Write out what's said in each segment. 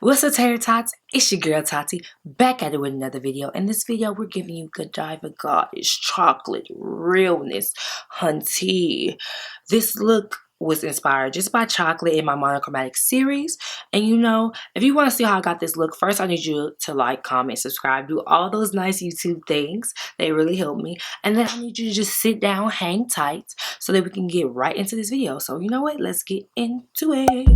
What's up, Tater Tots? It's your girl Tati, back at it with another video. In this video, we're giving you Godiva Goddess chocolate realness, hunty. This look was inspired just by chocolate in my monochromatic series. And you know, if you want to see how I got this look, first I need you to like, comment, subscribe, do all those nice YouTube things. They really help me. And then I need you to just sit down, hang tight, so that we can get right into this video. So you know what? Let's get into it.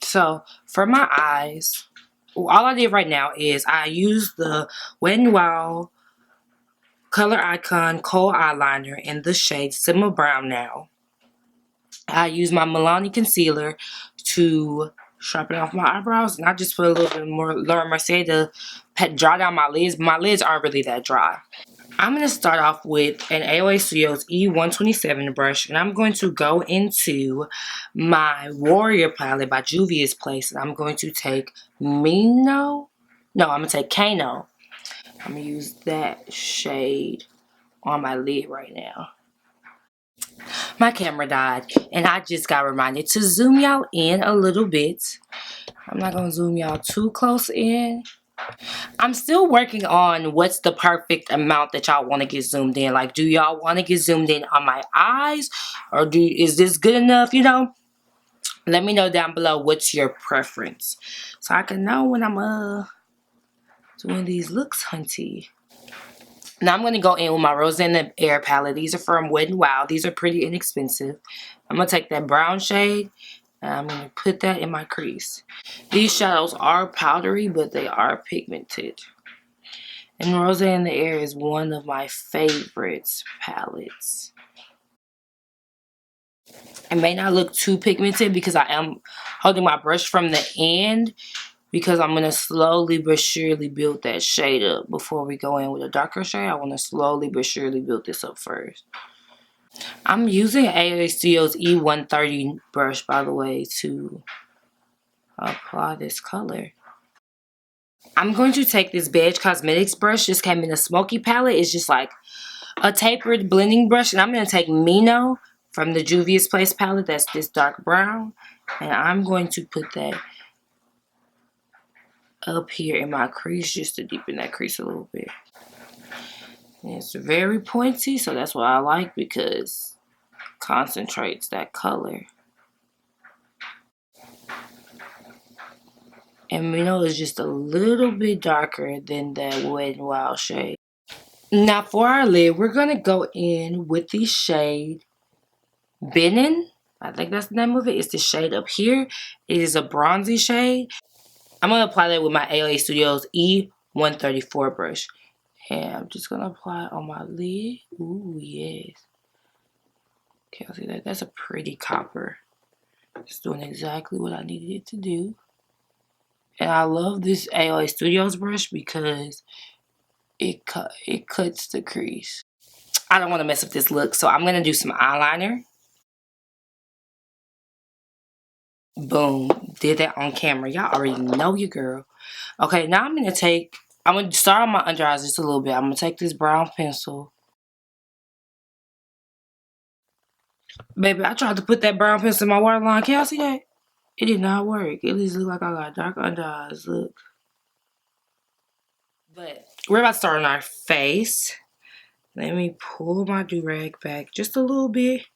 So for my eyes, all I did right now is I used the Wet n Wild Color Icon Kohl Eyeliner in the shade Simmer Brown Now. I used my Milani concealer to sharpen off my eyebrows, and I just put a little bit more Laura Mercier to dry down my lids, but my lids aren't really that dry. I'm going to start off with an AOA Studios E127 brush, and I'm going to go into my Warrior palette by Juvia's Place, and I'm going to take I'm going to take Kano. I'm going to use that shade on my lid right now. My camera died, and I just got reminded to zoom y'all in a little bit. I'm not going to zoom y'all too close in. I'm still working on what's the perfect amount that y'all want to get zoomed in. Like, do y'all want to get zoomed in on my eyes? Or is this good enough, you know? Let me know down below what's your preference, so I can know when I'm doing these looks, hunty. Now I'm going to go in with my Rose in the Air palette. These are from Wet n Wild. These are pretty inexpensive. I'm going to take that brown shade, and I'm going to put that in my crease. These shadows are powdery, but they are pigmented. And Rose in the Air is one of my favorites palettes. It may not look too pigmented because I am holding my brush from the end, because I'm going to slowly but surely build that shade up before we go in with a darker shade. I want to slowly but surely build this up first. I'm using AOA Studios E130 brush, by the way, to apply this color. I'm going to take this Beige Cosmetics brush. This came in a smoky palette. It's just like a tapered blending brush. And I'm going to take Mino from the Juvia's Place palette. That's this dark brown. And I'm going to put that up here in my crease just to deepen that crease a little bit. And it's very pointy, so that's what I like, because it concentrates that color. And Mino is just a little bit darker than that Wet n Wild shade. Now for our lid, we're going to go in with the shade Benin. I think that's the name of it. It's the shade up here. It is a bronzy shade. I'm going to apply that with my AOA Studios E134 brush. And I'm just going to apply it on my lid. Ooh, yes. Okay, I'll see that. That's a pretty copper. It's doing exactly what I needed it to do. And I love this AOA Studios brush because it cuts the crease. I don't want to mess up this look, so I'm going to do some eyeliner. Boom. Did that on camera. Y'all already know your girl. Okay, now I'm going to start on my under eyes just a little bit. I'm going to take this brown pencil. Baby, I tried to put that brown pencil in my waterline. Can y'all see that? It did not work. It just looked like I got dark under eyes. Look. But we're about to start on our face. Let me pull my do-rag back just a little bit.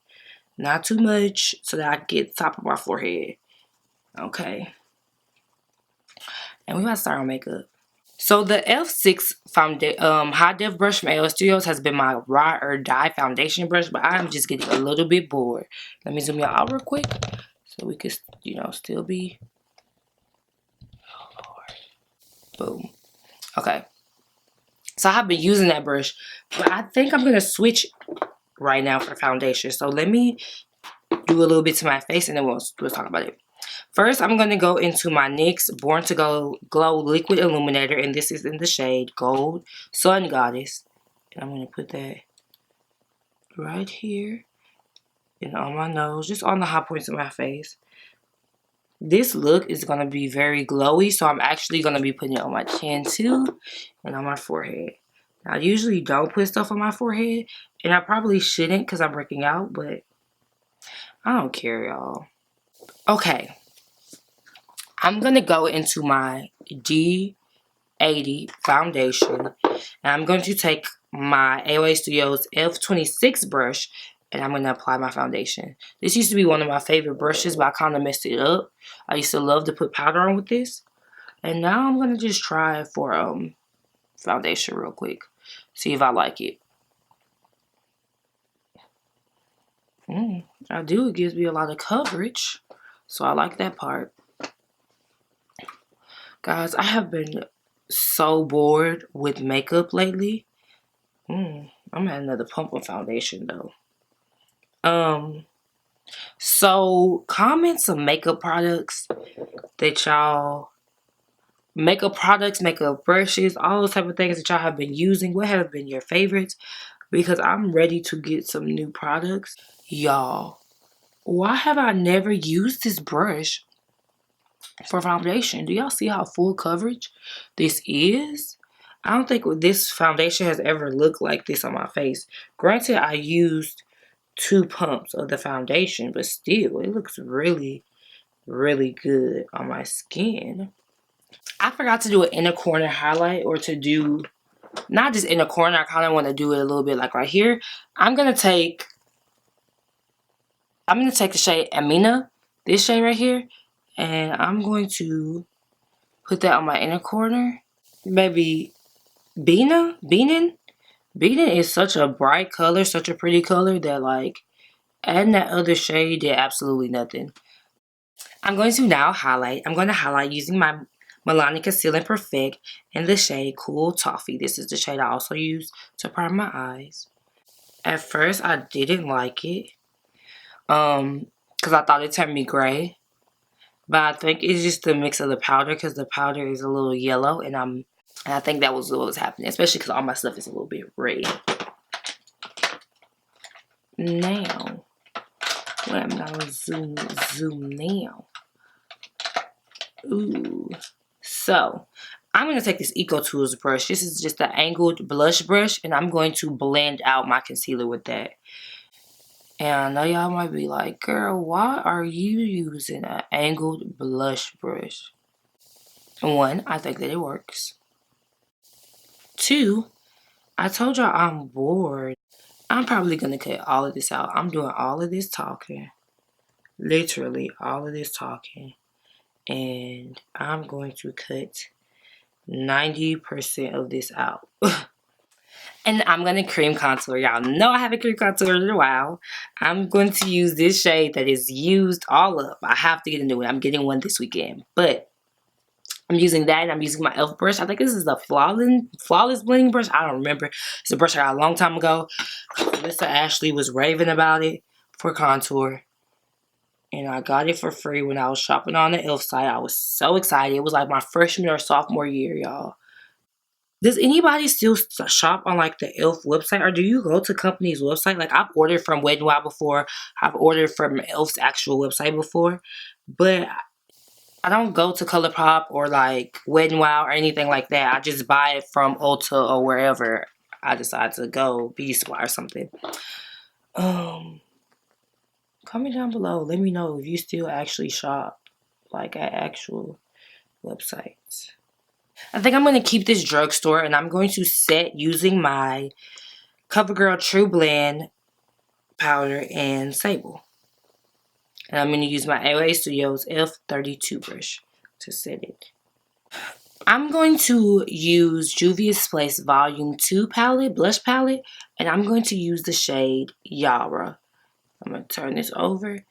Not too much, so that I can get the top of my forehead. Okay. And we're about to start on makeup. So the F6 High Def brush from AOA Studios has been my ride or die foundation brush, but I'm just getting a little bit bored. Let me zoom y'all out real quick so we could, you know, still be. Oh Lord. Boom. Okay. So I have been using that brush, but I think I'm gonna switch right now for foundation. So let me do a little bit to my face, and then we'll talk about it. First, I'm going to go into my NYX Born to Glow Liquid Illuminator, and this is in the shade Gold Sun Goddess. And I'm going to put that right here and on my nose, just on the high points of my face. This look is going to be very glowy, so I'm actually going to be putting it on my chin too and on my forehead. Now, I usually don't put stuff on my forehead, and I probably shouldn't because I'm working out, but I don't care, y'all. Okay. I'm going to go into my D80 foundation. And I'm going to take my AOA Studios F26 brush. And I'm going to apply my foundation. This used to be one of my favorite brushes, but I kind of messed it up. I used to love to put powder on with this. And now I'm going to just try it for foundation real quick. See if I like it. I do. It gives me a lot of coverage. So I like that part. Guys, I have been so bored with makeup lately. I'm at another pump of foundation though. So comment some makeup products that y'all, makeup products, makeup brushes, all those type of things that y'all have been using. What have been your favorites? Because I'm ready to get some new products. Y'all, why have I never used this brush for foundation? Do y'all see how full coverage this is? I don't think this foundation has ever looked like this on my face. Granted, I used 2 pumps of the foundation, but still, it looks really, really good on my skin. I forgot to do an inner corner highlight, or to do, not just inner corner, I kind of want to do it a little bit like right here. I'm going to take the shade Amina, this shade right here, and I'm going to put that on my inner corner. Maybe Beanin is such a bright color, such a pretty color that like adding that other shade did absolutely nothing. I'm going to now highlight. I'm going to highlight using my Milani Conceal and Perfect in the shade Cool Toffee. This is the shade I also use to prime my eyes. At first, I didn't like it. Because I thought it turned me gray. But I think it's just the mix of the powder, because the powder is a little yellow, and I think that was what was happening, especially because all my stuff is a little bit red. Now, I'm gonna zoom now. Ooh. So, I'm going to take this Eco Tools brush. This is just an angled blush brush, and I'm going to blend out my concealer with that. And I know y'all might be like, girl, why are you using an angled blush brush? 1, I think that it works. 2, I told y'all I'm bored. I'm probably going to cut all of this out. I'm doing all of this talking. Literally all of this talking. And I'm going to cut 90% of this out. And I'm going to cream contour. Y'all know I haven't cream contoured in a while. I'm going to use this shade that is used all up. I have to get a new one. I'm getting one this weekend. But I'm using that, and I'm using my e.l.f. brush. I think this is the Flawless blending brush. I don't remember. It's a brush I got a long time ago. Melissa Ashley was raving about it for contour. And I got it for free when I was shopping on the e.l.f. site. I was so excited. It was like my freshman or sophomore year, y'all. Does anybody still shop on like the e.l.f. website, or do you go to company's website? Like, I've ordered from Wet n Wild before. I've ordered from e.l.f.'s actual website before. But I don't go to ColourPop or like Wet n Wild or anything like that. I just buy it from Ulta or wherever I decide to go, Beauty Supply or something. Comment down below. Let me know if you still actually shop like at actual websites. I think I'm going to keep this drugstore, and I'm going to set using my CoverGirl True Blend powder and sable. And I'm going to use my AOA Studios F32 brush to set it. I'm going to use Juvia's Place Volume 2 palette, blush palette, and I'm going to use the shade Yara. I'm going to turn this over.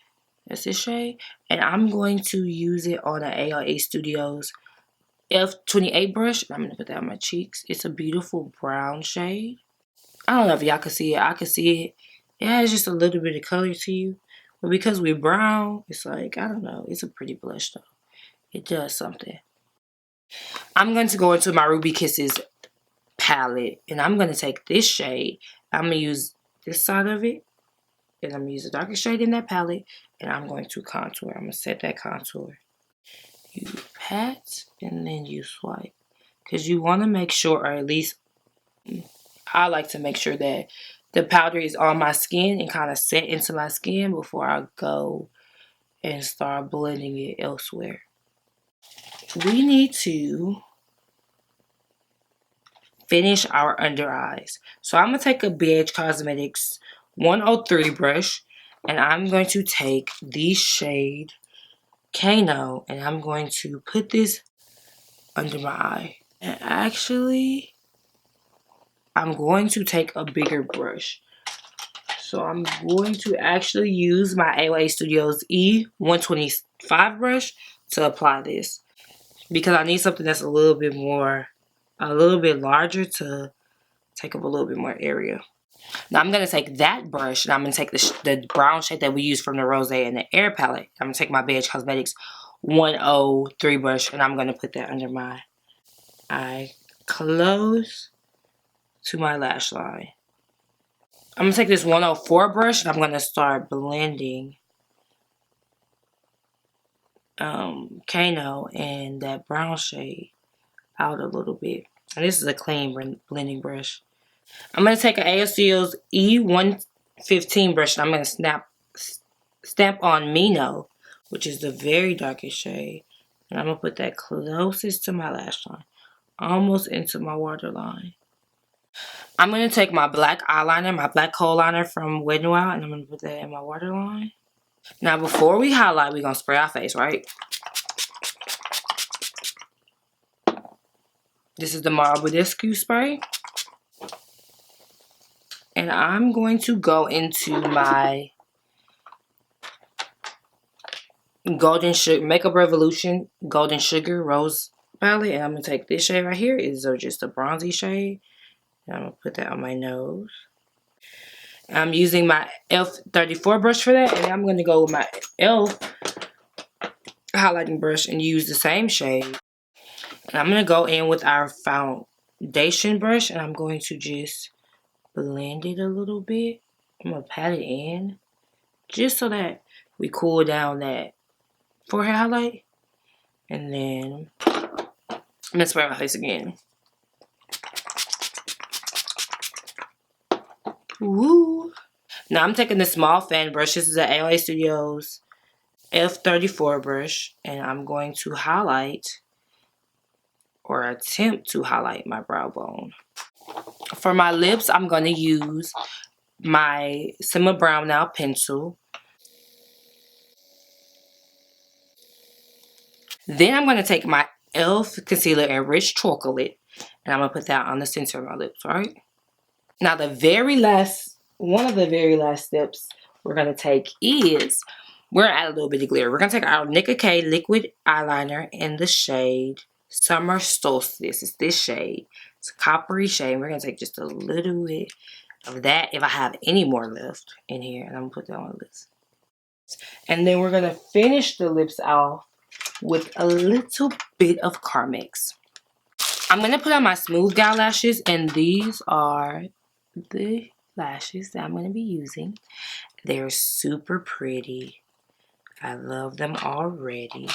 That's this shade. And I'm going to use it on an AOA Studios F28 brush. I'm going to put that on my cheeks. It's a beautiful brown shade. I don't know if y'all can see it. I can see it. It has just a little bit of color to you. But because we're brown, it's like, I don't know. It's a pretty blush though. It does something. I'm going to go into my Ruby Kisses palette. And I'm going to take this shade. I'm going to use this side of it. And I'm going to use the darkest shade in that palette. And I'm going to contour. I'm going to set that contour. You pat and then you swipe. Because you want to make sure, or at least I like to make sure that the powder is on my skin and kind of set into my skin before I go and start blending it elsewhere. We need to finish our under eyes. So I'm going to take a BH Cosmetics 103 brush, and I'm going to take the shade Kano, and I'm going to put this under my eye. And actually, I'm going to take a bigger brush. So I'm going to actually use my AOA Studios E125 brush to apply this, because I need something that's a little bit larger to take up a little bit more area. Now I'm going to take that brush, and I'm going to take the brown shade that we use from the Rose and the Air palette. I'm going to take my BH Cosmetics 103 brush, and I'm going to put that under my eye close to my lash line. I'm going to take this 104 brush, and I'm going to start blending Kano and that brown shade out a little bit. And this is a clean blending brush. I'm going to take an ASCO's E115 brush, and I'm going to stamp on Mino, which is the very darkest shade. And I'm going to put that closest to my lash line, almost into my waterline. I'm going to take my black eyeliner, my black kohl liner from Wet n Wild, and I'm going to put that in my waterline. Now, before we highlight, we're going to spray our face, right? This is the Marble Disco spray. And I'm going to go into my Golden Sugar Makeup Revolution Golden Sugar Rose palette. And I'm going to take this shade right here. It's just a bronzy shade. And I'm going to put that on my nose. I'm using my e.l.f. 34 brush for that. And I'm going to go with my e.l.f. highlighting brush and use the same shade. And I'm going to go in with our foundation brush. And I'm going to just blend it a little bit. I'm going to pat it in, just so that we cool down that forehead highlight. And then I'm going to spray my face again. Woo! Now I'm taking the small fan brush. This is an AOA Studios F34 brush. And I'm going to highlight, or attempt to highlight, my brow bone. For my lips, I'm going to use my Simma Brown Now pencil. Then I'm going to take my e.l.f. concealer in Rich Chocolate, and I'm going to put that on the center of my lips, right? Now one of the very last steps we're going to take is, we're going to add a little bit of glitter. We're going to take our Nicka K liquid eyeliner in the shade Summer Solstice. It's this shade. It's a coppery shade. We're going to take just a little bit of that, if I have any more left in here, and I'm going to put that on the lips. And then we're going to finish the lips off with a little bit of Carmex. I'm going to put on my smooth gal lashes, and these are the lashes that I'm going to be using. They're super pretty. I love them already.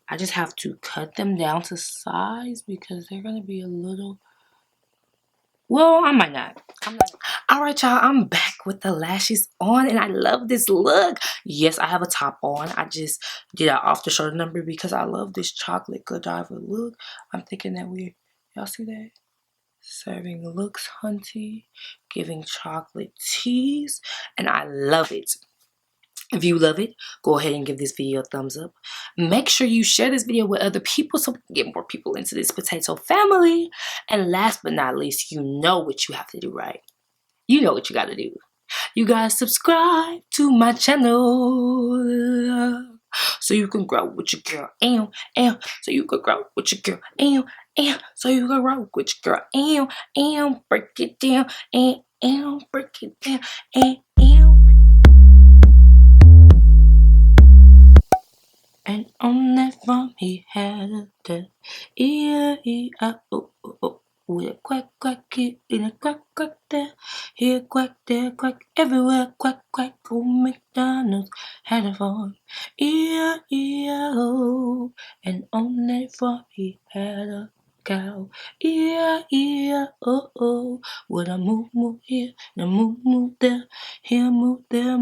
I just have to cut them down to size because they're going to be a little... Well, I might not. Alright, y'all, I'm back with the lashes on, and I love this look. Yes, I have a top on. I just did an off the shoulder number because I love this chocolate Godiva look. I'm thinking that y'all see that? Serving looks hunty, giving chocolate teas, and I love it. If you love it, go ahead and give this video a thumbs up. Make sure you share this video with other people so we can get more people into this potato family. And last but not least, you know what you have to do, right? You know what you gotta do. You gotta subscribe to my channel so you can grow with your girl. So you can grow with your girl. So you can grow with your girl. Break it down. Break it down. And on that farm he had a death. E-I-E-I-O-O-O. With a quack, quack, here, in a quack, quack there. Here, quack, there, quack, everywhere. Quack, quack, old McDonald's had a farm. E-I-E-I-O. And on that farm he had a cow. Oh. With a moo moo here, and a moo moo there, here moo there.